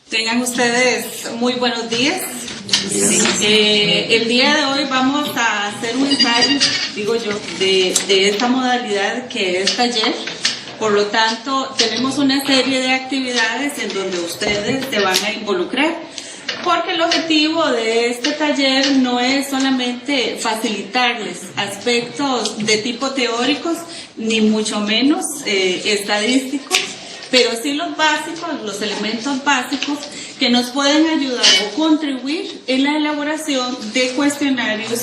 Tengan ustedes muy buenos días. El día de hoy vamos a hacer un ensayo, digo yo, de esta modalidad que es taller. Por lo tanto, tenemos una serie de actividades en donde ustedes se van a involucrar, porque el objetivo de este taller no es solamente facilitarles aspectos de tipo teóricos, ni mucho menos estadísticos, pero sí los básicos, los elementos básicos que nos pueden ayudar o contribuir en la elaboración de cuestionarios,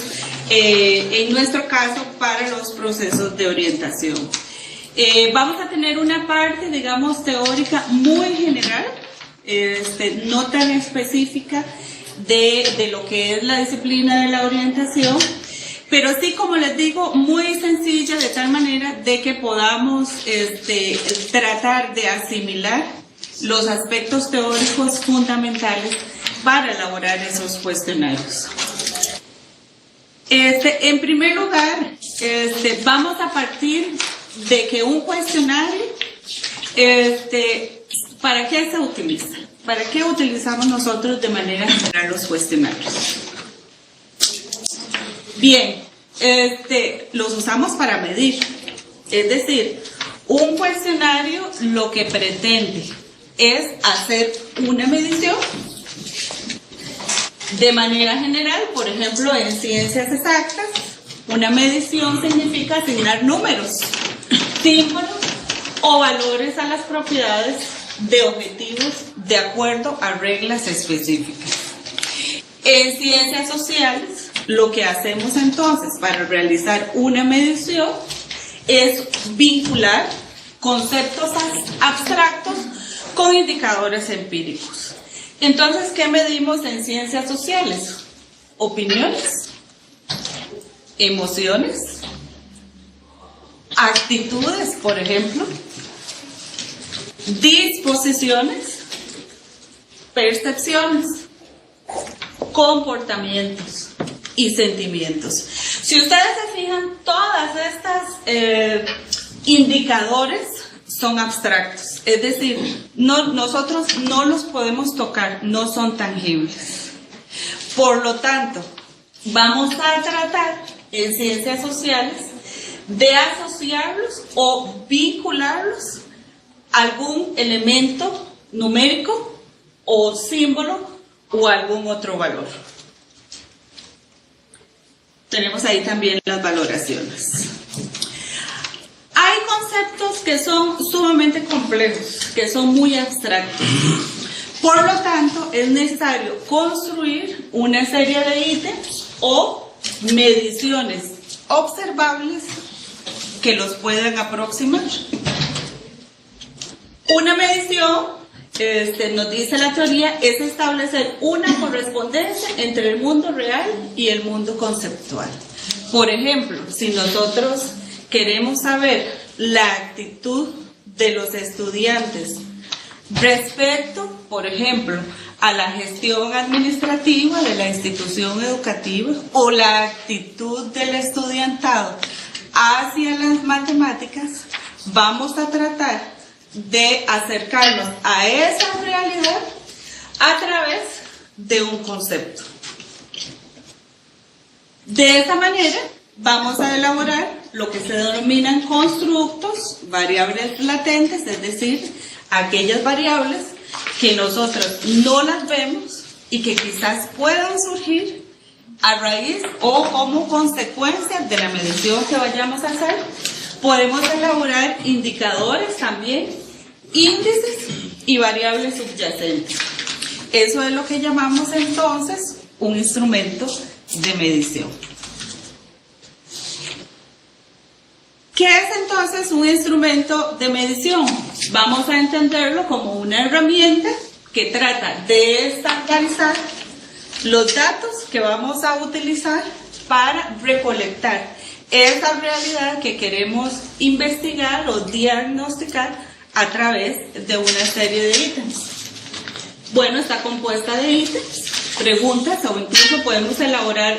en nuestro caso, para los procesos de orientación. Vamos a tener una parte, digamos, teórica muy general, no tan específica de lo que es la disciplina de la orientación, pero sí, como les digo, muy sencilla, de tal manera de que podamos tratar de asimilar los aspectos teóricos fundamentales para elaborar esos cuestionarios. En primer lugar, vamos a partir de que un cuestionario, ¿para qué se utiliza? ¿Para qué utilizamos nosotros de manera general los cuestionarios? Bien, los usamos para medir. Es decir, un cuestionario lo que pretende es hacer una medición de manera general. Por ejemplo, en ciencias exactas, una medición significa asignar números, símbolos o valores a las propiedades de objetivos de acuerdo a reglas específicas. En ciencias sociales, lo que hacemos entonces para realizar una medición es vincular conceptos abstractos con indicadores empíricos. Entonces, ¿qué medimos en ciencias sociales? Opiniones, emociones, actitudes, por ejemplo, disposiciones, percepciones, comportamientos y sentimientos. Si ustedes se fijan, todas estas indicadores son abstractos, es decir, nosotros no los podemos tocar, no son tangibles. Por lo tanto, vamos a tratar en ciencias sociales de asociarlos o vincularlos a algún elemento numérico o símbolo o algún otro valor. Tenemos ahí también las valoraciones. Hay conceptos que son sumamente complejos, que son muy abstractos. Por lo tanto, es necesario construir una serie de ítems o mediciones observables que los puedan aproximar. Una medición, nos dice la teoría, es establecer una correspondencia entre el mundo real y el mundo conceptual. Por ejemplo, si nosotros queremos saber la actitud de los estudiantes respecto, por ejemplo, a la gestión administrativa de la institución educativa o la actitud del estudiantado hacia las matemáticas, vamos a tratar de acercarnos a esa realidad a través de un concepto. De esa manera vamos a elaborar lo que se denominan constructos, variables latentes, es decir, aquellas variables que nosotros no las vemos y que quizás puedan surgir a raíz o como consecuencia de la medición que vayamos a hacer. Podemos elaborar indicadores también, índices y variables subyacentes. Eso es lo que llamamos entonces un instrumento de medición. ¿Qué es entonces un instrumento de medición? Vamos a entenderlo como una herramienta que trata de estandarizar los datos que vamos a utilizar para recolectar esa realidad que queremos investigar o diagnosticar a través de una serie de ítems. Bueno, está compuesta de ítems, preguntas o incluso podemos elaborar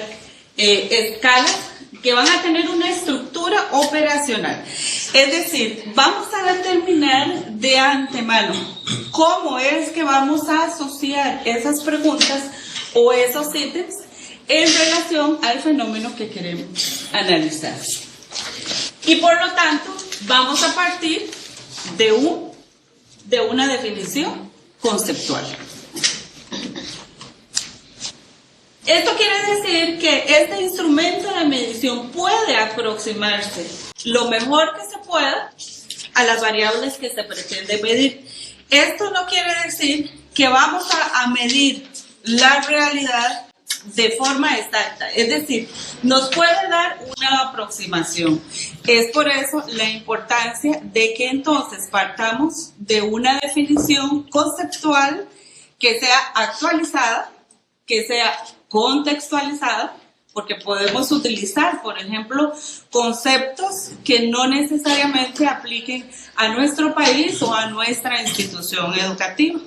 escalas que van a tener una estructura operacional. Es decir, vamos a determinar de antemano cómo es que vamos a asociar esas preguntas o esos ítems en relación al fenómeno que queremos analizar. Y por lo tanto, vamos a partir de una definición conceptual. Esto quiere decir que este instrumento de medición puede aproximarse lo mejor que se pueda a las variables que se pretende medir. Esto no quiere decir que vamos a medir la realidad de forma exacta, es decir, nos puede dar una aproximación. Es por eso la importancia de que entonces partamos de una definición conceptual que sea actualizada, que sea contextualizada, porque podemos utilizar, por ejemplo, conceptos que no necesariamente apliquen a nuestro país o a nuestra institución educativa.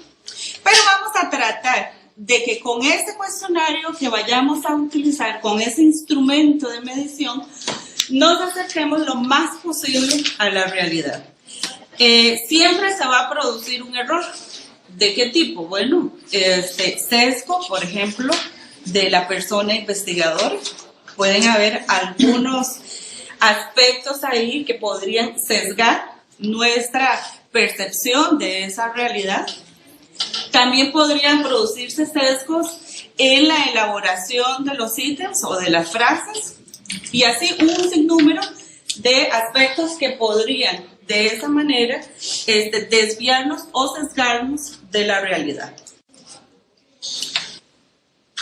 Pero vamos a tratar de que con ese cuestionario que vayamos a utilizar, con ese instrumento de medición, nos acerquemos lo más posible a la realidad. Siempre se va a producir un error. ¿De qué tipo? Bueno, sesgo, por ejemplo, de la persona investigadora. Pueden haber algunos aspectos ahí que podrían sesgar nuestra percepción de esa realidad. También podrían producirse sesgos en la elaboración de los ítems o de las frases, y así un sinnúmero de aspectos que podrían de esa manera desviarnos o sesgarnos de la realidad.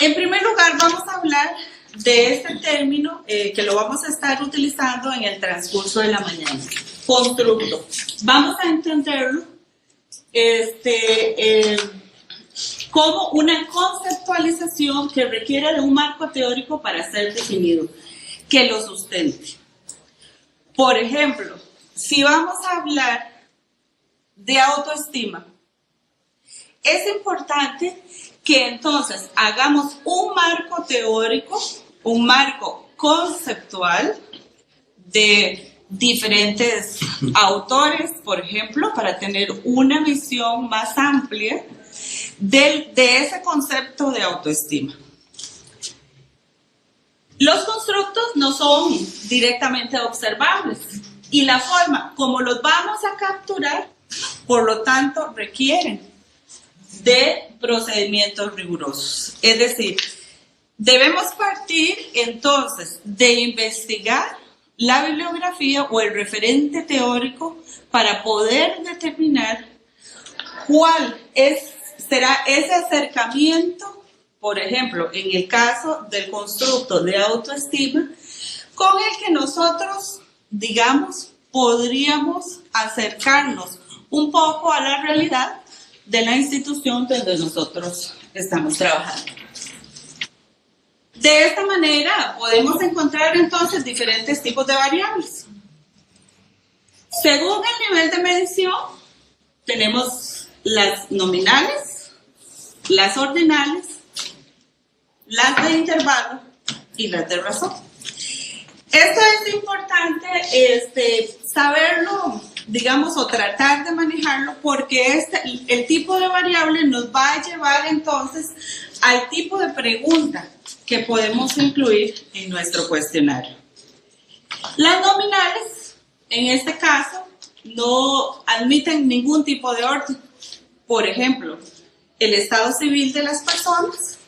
En primer lugar, vamos a hablar de este término que lo vamos a estar utilizando en el transcurso de la mañana. Constructo. Vamos a entenderlo como una conceptualización que requiere de un marco teórico para ser definido, que lo sustente. Por ejemplo, si vamos a hablar de autoestima, es importante que entonces hagamos un marco teórico, un marco conceptual de diferentes autores, por ejemplo, para tener una visión más amplia de ese concepto de autoestima. Los constructos no son directamente observables y la forma como los vamos a capturar, por lo tanto, requieren de procedimientos rigurosos. Es decir, debemos partir entonces de investigar la bibliografía o el referente teórico para poder determinar cuál será ese acercamiento, por ejemplo, en el caso del constructo de autoestima, con el que nosotros, digamos, podríamos acercarnos un poco a la realidad de la institución donde nosotros estamos trabajando. De esta manera podemos encontrar entonces diferentes tipos de variables. Según el nivel de medición, tenemos las nominales, las ordinales, las de intervalo y las de razón. Esto es importante saberlo, digamos, o tratar de manejarlo, porque el tipo de variable nos va a llevar entonces al tipo de pregunta que podemos incluir en nuestro cuestionario. Las nominales, en este caso, no admiten ningún tipo de orden. Por ejemplo, el estado civil de las personas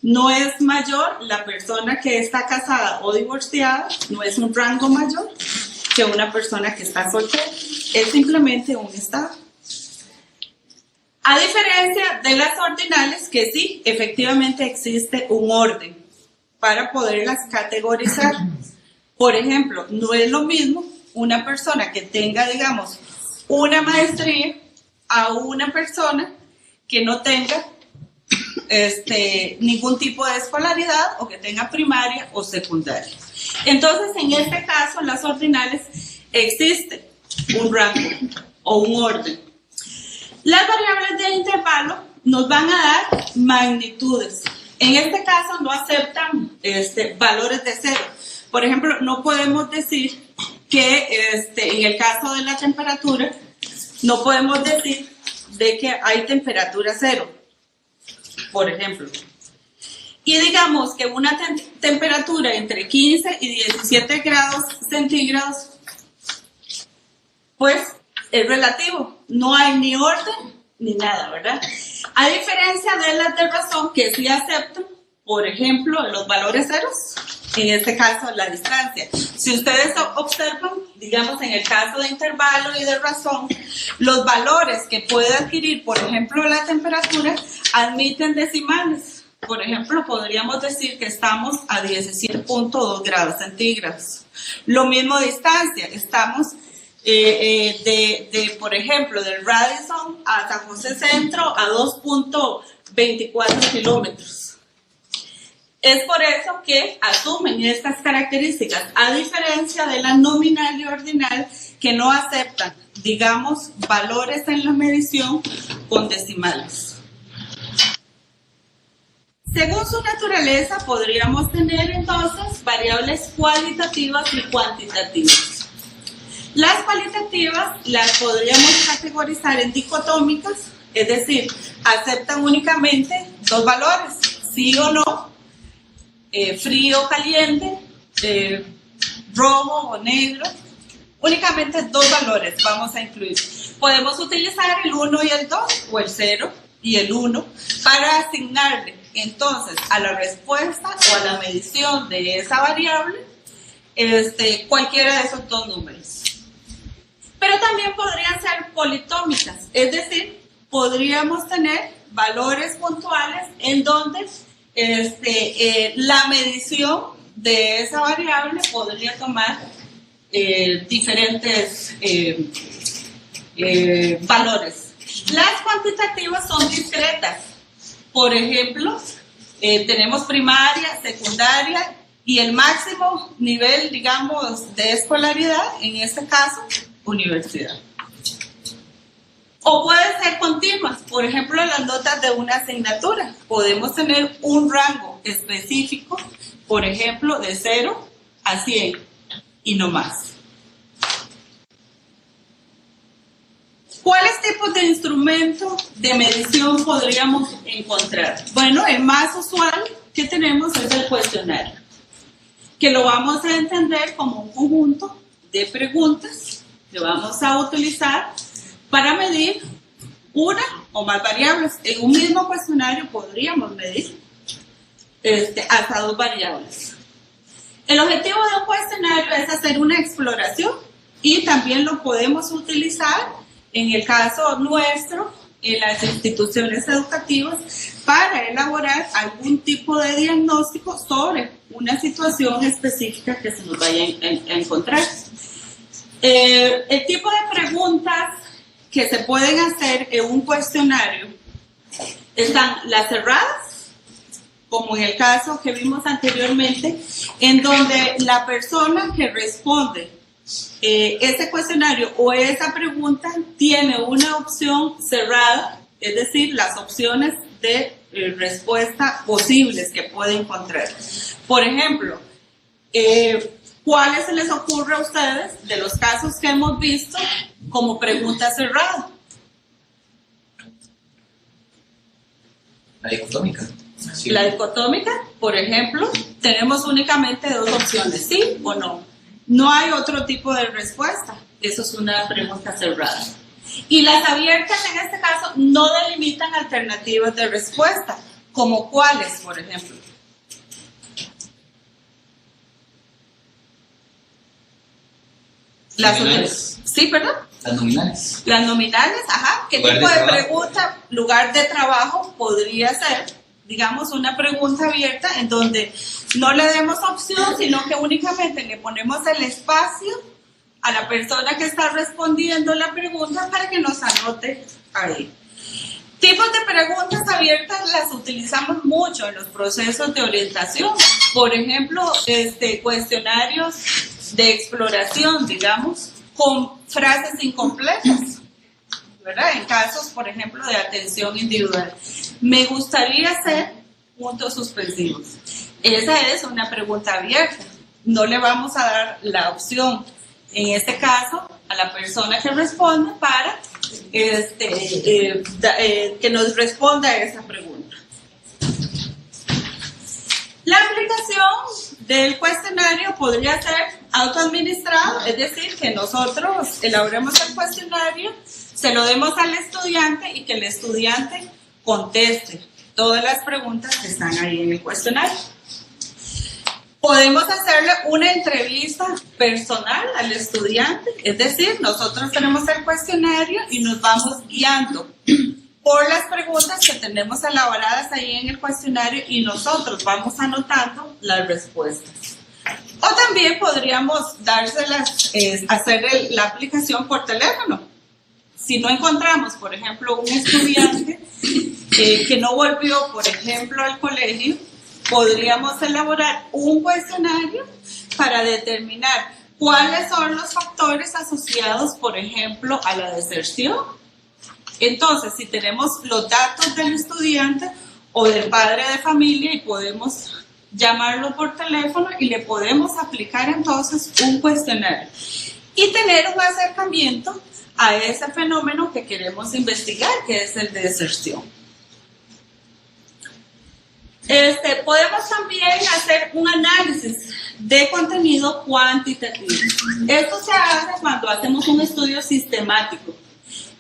no es mayor, la persona que está casada o divorciada no es un rango mayor que una persona que está soltera, es simplemente un estado. A diferencia de las ordinales, que sí, efectivamente existe un orden para poderlas categorizar. Por ejemplo, no es lo mismo una persona que tenga, digamos, una maestría a una persona que no tenga ningún tipo de escolaridad o que tenga primaria o secundaria. Entonces, en este caso, las ordinales existe un rango o un orden. Las variables de intervalo nos van a dar magnitudes. En este caso no aceptan valores de cero. Por ejemplo, no podemos decir que en el caso de la temperatura, no podemos decir de que hay temperatura cero, por ejemplo. Y digamos que una temperatura entre 15 y 17 grados centígrados, pues es relativo, no hay ni orden ni nada, ¿verdad? A diferencia de las de razón que sí aceptan, por ejemplo, los valores ceros, en este caso la distancia. Si ustedes observan, digamos en el caso de intervalo y de razón, los valores que puede adquirir, por ejemplo, la temperatura, admiten decimales. Por ejemplo, podríamos decir que estamos a 17.2 grados centígrados. Lo mismo distancia, estamos por ejemplo, del Radisson a San José Centro a 2.24 kilómetros. Es por eso que asumen estas características, a diferencia de la nominal y ordinal, que no aceptan, digamos, valores en la medición con decimales. Según su naturaleza, podríamos tener entonces variables cualitativas y cuantitativas. Las cualitativas las podríamos categorizar en dicotómicas, es decir, aceptan únicamente dos valores, sí o no, frío o caliente, rojo o negro, únicamente dos valores vamos a incluir. Podemos utilizar el 1 y el 2, o el 0 y el 1, para asignarle entonces a la respuesta o a la medición de esa variable cualquiera de esos dos números. Pero también podrían ser politómicas, es decir, podríamos tener valores puntuales en donde la medición de esa variable podría tomar diferentes valores. Las cuantitativas son discretas. Por ejemplo, tenemos primaria, secundaria y el máximo nivel, digamos, de escolaridad, en este caso, universidad. O pueden ser continuas, por ejemplo, las notas de una asignatura. Podemos tener un rango específico, por ejemplo, de 0 a 100 y no más. ¿Cuáles tipos de instrumentos de medición podríamos encontrar? Bueno, el más usual que tenemos es el cuestionario, que lo vamos a entender como un conjunto de preguntas que vamos a utilizar para medir una o más variables. En un mismo cuestionario podríamos medir hasta dos variables. El objetivo de un cuestionario es hacer una exploración y también lo podemos utilizar, en el caso nuestro, en las instituciones educativas, para elaborar algún tipo de diagnóstico sobre una situación específica que se nos vaya a encontrar. El tipo de preguntas que se pueden hacer en un cuestionario están las cerradas, como en el caso que vimos anteriormente, en donde la persona que responde ese cuestionario o esa pregunta tiene una opción cerrada, es decir, las opciones de respuesta posibles que puede encontrar. Por ejemplo, ¿cuáles se les ocurre a ustedes de los casos que hemos visto como pregunta cerrada? La dicotómica. Sí. La dicotómica, por ejemplo, tenemos únicamente dos opciones, sí o no. No hay otro tipo de respuesta. Eso es una pregunta cerrada. Y las abiertas, en este caso, no delimitan alternativas de respuesta, como cuáles, por ejemplo. Las nominales. Sí, perdón. Las nominales. Las nominales, ajá. ¿Qué tipo de pregunta? Lugar de trabajo podría ser, digamos, una pregunta abierta en donde no le demos opción, sino que únicamente le ponemos el espacio a la persona que está respondiendo la pregunta para que nos anote ahí. Tipos de preguntas abiertas las utilizamos mucho en los procesos de orientación. Por ejemplo, cuestionarios de exploración, digamos, con frases incompletas, ¿verdad? En casos, por ejemplo, de atención individual. Me gustaría hacer puntos suspensivos. Esa es una pregunta abierta. No le vamos a dar la opción en este caso, a la persona que responde para que nos responda a esa pregunta. La aplicación del cuestionario podría ser autoadministrado, es decir, que nosotros elaboremos el cuestionario, se lo demos al estudiante y que el estudiante conteste todas las preguntas que están ahí en el cuestionario. Podemos hacerle una entrevista personal al estudiante, es decir, nosotros tenemos el cuestionario y nos vamos guiando por las preguntas que tenemos elaboradas ahí en el cuestionario y nosotros vamos anotando las respuestas. O también podríamos dárselas, hacer la aplicación por teléfono. Si no encontramos, por ejemplo, un estudiante que no volvió, por ejemplo, al colegio, podríamos elaborar un cuestionario para determinar cuáles son los factores asociados, por ejemplo, a la deserción. Entonces, si tenemos los datos del estudiante o del padre de familia y podemos llamarlo por teléfono y le podemos aplicar entonces un cuestionario y tener un acercamiento a ese fenómeno que queremos investigar, que es el de deserción. Podemos también hacer un análisis de contenido cuantitativo. Esto se hace cuando hacemos un estudio sistemático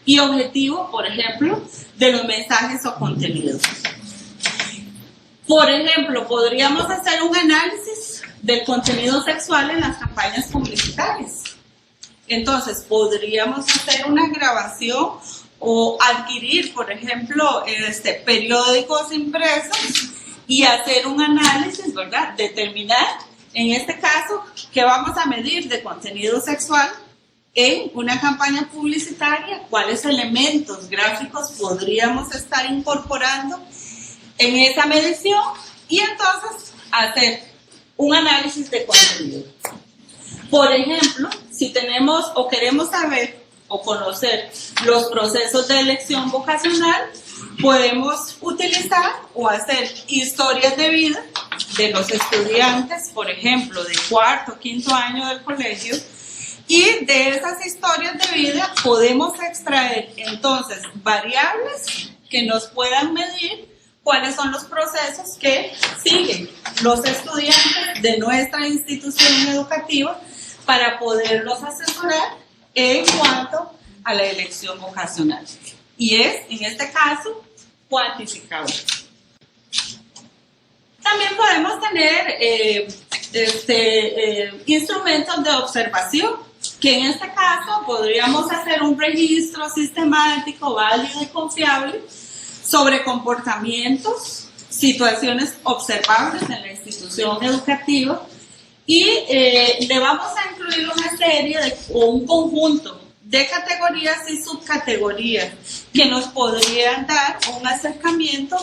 y objetivo, por ejemplo, de los mensajes o contenidos. Por ejemplo, podríamos hacer un análisis del contenido sexual en las campañas publicitarias. Entonces, podríamos hacer una grabación o adquirir, por ejemplo, periódicos impresos y hacer un análisis, ¿verdad? Determinar, en este caso, qué vamos a medir de contenido sexual en una campaña publicitaria, cuáles elementos gráficos podríamos estar incorporando en esa medición y entonces hacer un análisis de contenido. Por ejemplo, si tenemos o queremos saber o conocer los procesos de elección vocacional, podemos utilizar o hacer historias de vida de los estudiantes, por ejemplo, de cuarto o quinto año del colegio, y de esas historias de vida podemos extraer entonces variables que nos puedan medir cuáles son los procesos que siguen los estudiantes de nuestra institución educativa para poderlos asesorar en cuanto a la elección vocacional. Y es, en este caso, cuantificable. También podemos tener instrumentos de observación, que en este caso podríamos hacer un registro sistemático, válido y confiable sobre comportamientos, situaciones observables en la institución educativa y le vamos a incluir una serie o un conjunto de categorías y subcategorías que nos podrían dar un acercamiento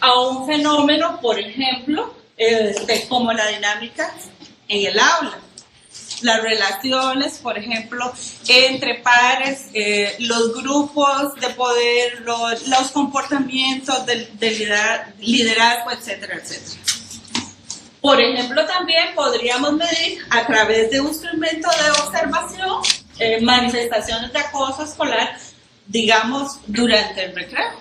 a un fenómeno, por ejemplo, como la dinámica en el aula. Las relaciones, por ejemplo, entre pares, los grupos de poder, los comportamientos de liderazgo, etcétera, etcétera. Por ejemplo, también podríamos medir a través de un instrumento de observación manifestaciones de acoso escolar, digamos, durante el recreo.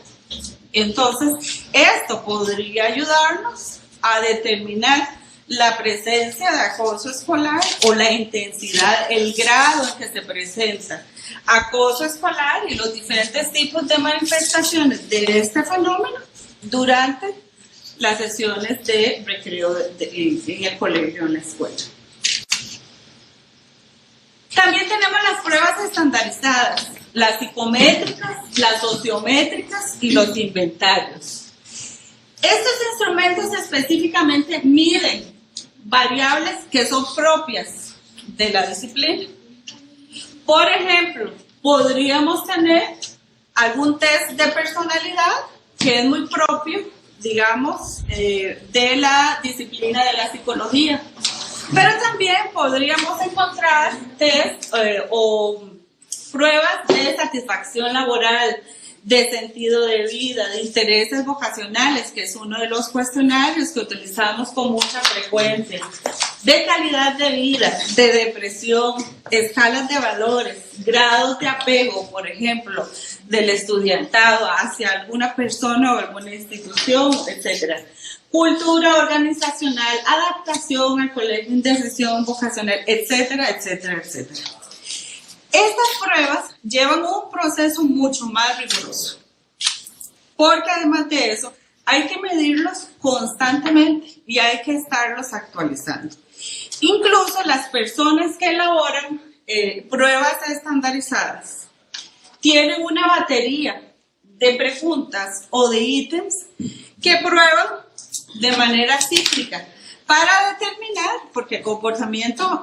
Entonces, esto podría ayudarnos a determinar la presencia de acoso escolar o la intensidad, el grado en que se presenta acoso escolar y los diferentes tipos de manifestaciones de este fenómeno durante las sesiones de recreo en el colegio o en la escuela. También tenemos las pruebas estandarizadas, las psicométricas, las sociométricas y los inventarios. Estos instrumentos específicamente miden variables que son propias de la disciplina. Por ejemplo, podríamos tener algún test de personalidad que es muy propio, digamos, de la disciplina de la psicología. Pero también podríamos encontrar test o pruebas de satisfacción laboral, de sentido de vida, de intereses vocacionales, que es uno de los cuestionarios que utilizamos con mucha frecuencia, de calidad de vida, de depresión, escalas de valores, grados de apego, por ejemplo, del estudiantado hacia alguna persona o alguna institución, etc. Cultura organizacional, adaptación al colegio, indecisión vocacional, etcétera, etcétera, etcétera. Estas pruebas llevan un proceso mucho más riguroso, porque además de eso hay que medirlos constantemente y hay que estarlos actualizando. Incluso las personas que elaboran pruebas estandarizadas tienen una batería de preguntas o de ítems que prueban de manera cíclica para determinar, porque el comportamiento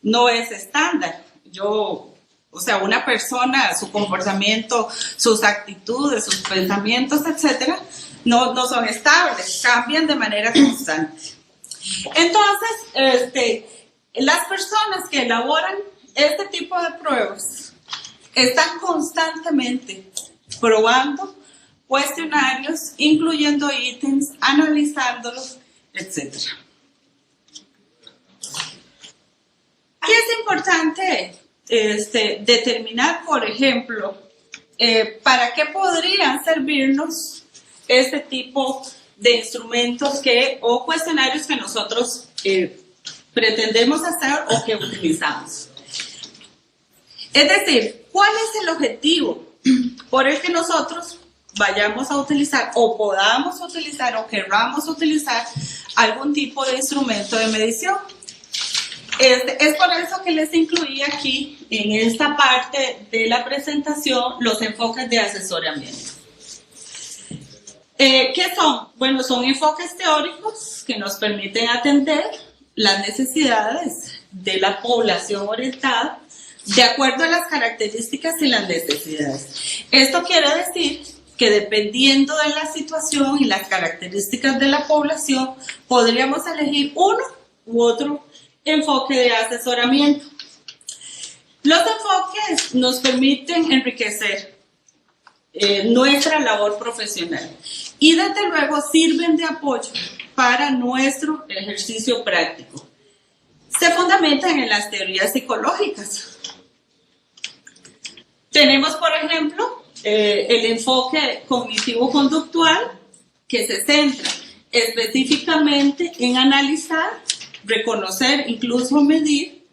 no es estándar. Una persona, su comportamiento, sus actitudes, sus pensamientos, etcétera, no son estables, cambian de manera constante. Entonces, las personas que elaboran este tipo de pruebas están constantemente probando cuestionarios, incluyendo ítems, analizándolos, etcétera. Aquí es importante determinar, por ejemplo, para qué podrían servirnos este tipo de instrumentos o cuestionarios que nosotros pretendemos hacer o que utilizamos. Es decir, ¿cuál es el objetivo por el que nosotros vayamos a utilizar o podamos utilizar o querramos utilizar algún tipo de instrumento de medición? Es por eso que les incluí aquí, en esta parte de la presentación, los enfoques de asesoramiento. ¿Qué son? Bueno, son enfoques teóricos que nos permiten atender las necesidades de la población orientada de acuerdo a las características y las necesidades. Esto quiere decir que dependiendo de la situación y las características de la población, podríamos elegir uno u otro enfoque de asesoramiento. Los enfoques nos permiten enriquecer nuestra labor profesional y desde luego sirven de apoyo para nuestro ejercicio práctico. Se fundamentan en las teorías psicológicas. Tenemos, por ejemplo, el enfoque cognitivo-conductual, que se centra específicamente en analizar, reconocer, incluso medir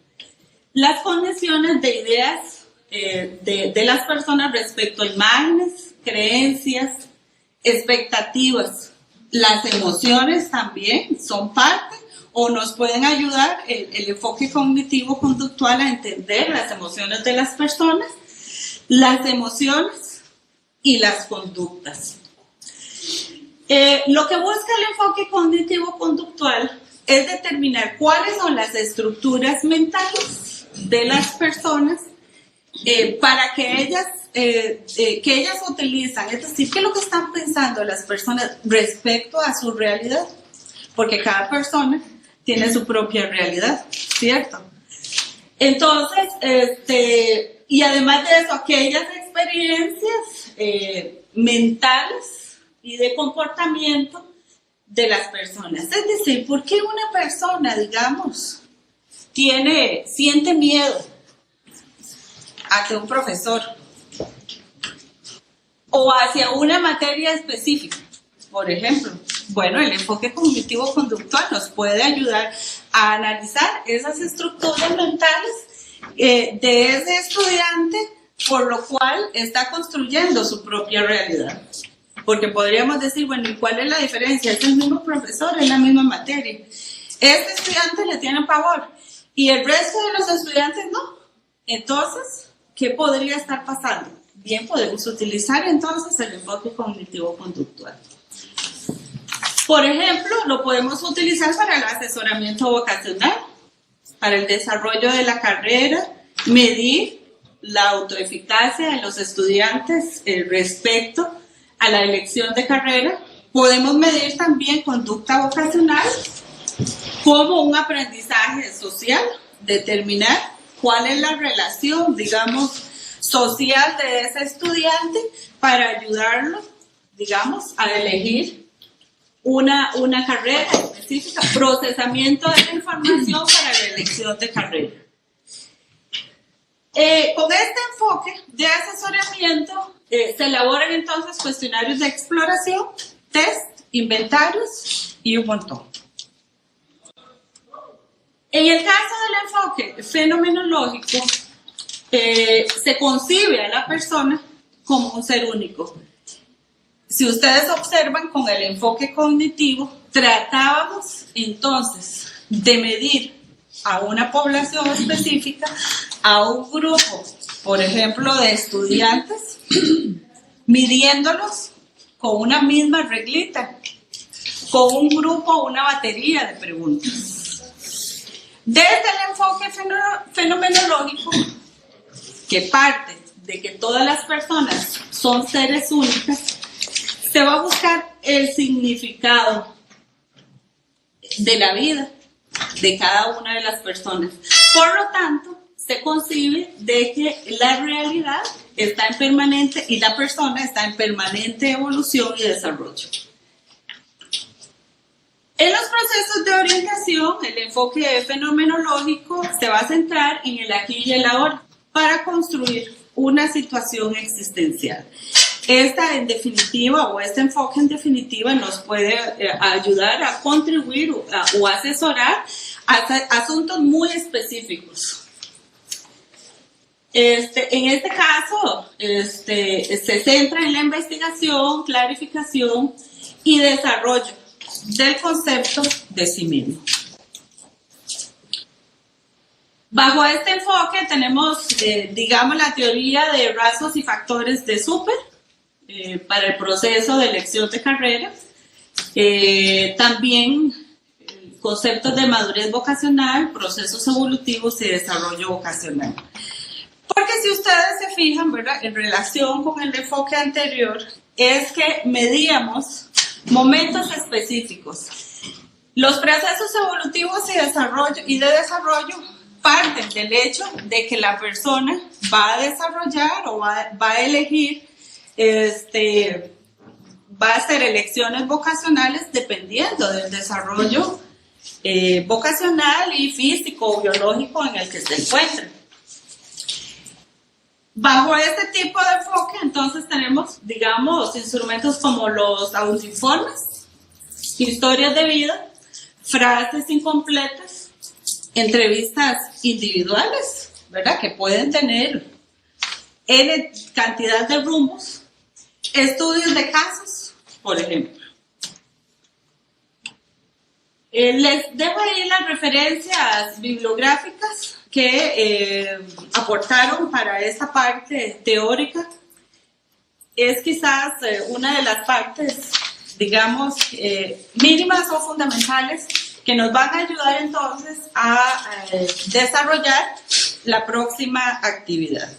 las condiciones de ideas de las personas respecto a imágenes, creencias, expectativas. Las emociones también son parte o nos pueden ayudar el enfoque cognitivo-conductual a entender las emociones de las personas, las emociones y las conductas. Lo que busca el enfoque cognitivo-conductual es determinar cuáles son las estructuras mentales de las personas para que ellas utilizan, es decir, qué es lo que están pensando las personas respecto a su realidad, porque cada persona tiene su propia realidad, ¿cierto? Entonces, y además de eso, aquellas experiencias mentales y de comportamiento de las personas. Es decir, ¿por qué una persona, digamos, siente miedo hacia un profesor o hacia una materia específica? Por ejemplo, bueno, el enfoque cognitivo-conductual nos puede ayudar a analizar esas estructuras mentales de ese estudiante, por lo cual está construyendo su propia realidad. Porque podríamos decir, bueno, ¿y cuál es la diferencia? Es el mismo profesor, es la misma materia. Este estudiante le tiene pavor y el resto de los estudiantes no. Entonces, ¿qué podría estar pasando? Bien, podemos utilizar entonces el enfoque cognitivo-conductual. Por ejemplo, lo podemos utilizar para el asesoramiento vocacional, para el desarrollo de la carrera, medir la autoeficacia de los estudiantes respecto a la elección de carrera. Podemos medir también conducta vocacional como un aprendizaje social, determinar cuál es la relación, digamos, social de ese estudiante para ayudarlo, digamos, a elegir una carrera específica, procesamiento de la información para la elección de carrera. Con este enfoque de asesoramiento se elaboran entonces cuestionarios de exploración, test, inventarios y un montón. En el caso del enfoque fenomenológico, se concibe a la persona como un ser único. Si ustedes observan, con el enfoque cognitivo, tratábamos entonces de medir a una población específica, a un grupo, por ejemplo, de estudiantes, midiéndolos con una misma reglita, con un grupo, una batería de preguntas. Desde el enfoque fenomenológico, que parte de que todas las personas son seres únicos, se va a buscar el significado de la vida de cada una de las personas. Por lo tanto, se concibe de que la realidad está en permanente y la persona está en permanente evolución y desarrollo. En los procesos de orientación, el enfoque fenomenológico se va a centrar en el aquí y el ahora para construir una situación existencial. Esta en definitiva, o este enfoque en definitiva, nos puede ayudar a contribuir o asesorar a asuntos muy específicos. En este caso, se centra en la investigación, clarificación y desarrollo del concepto de sí mismo. Bajo este enfoque tenemos, digamos, la teoría de rasgos y factores de Super para el proceso de elección de carrera. También conceptos de madurez vocacional, procesos evolutivos y desarrollo vocacional. Porque si ustedes se fijan, ¿verdad?, en relación con el enfoque anterior, es que medíamos momentos específicos. Los procesos evolutivos y de desarrollo parten del hecho de que la persona va a desarrollar o va a elegir, va a hacer elecciones vocacionales dependiendo del desarrollo vocacional y físico o biológico en el que se encuentre. Bajo este tipo de enfoque, entonces tenemos, digamos, instrumentos como los autoinformes, historias de vida, frases incompletas, entrevistas individuales, ¿verdad?, que pueden tener N cantidad de rumbos, estudios de casos, por ejemplo. Les dejo ahí las referencias bibliográficas que aportaron para esta parte teórica. Es quizás una de las partes, digamos, mínimas o fundamentales que nos van a ayudar entonces a desarrollar la próxima actividad.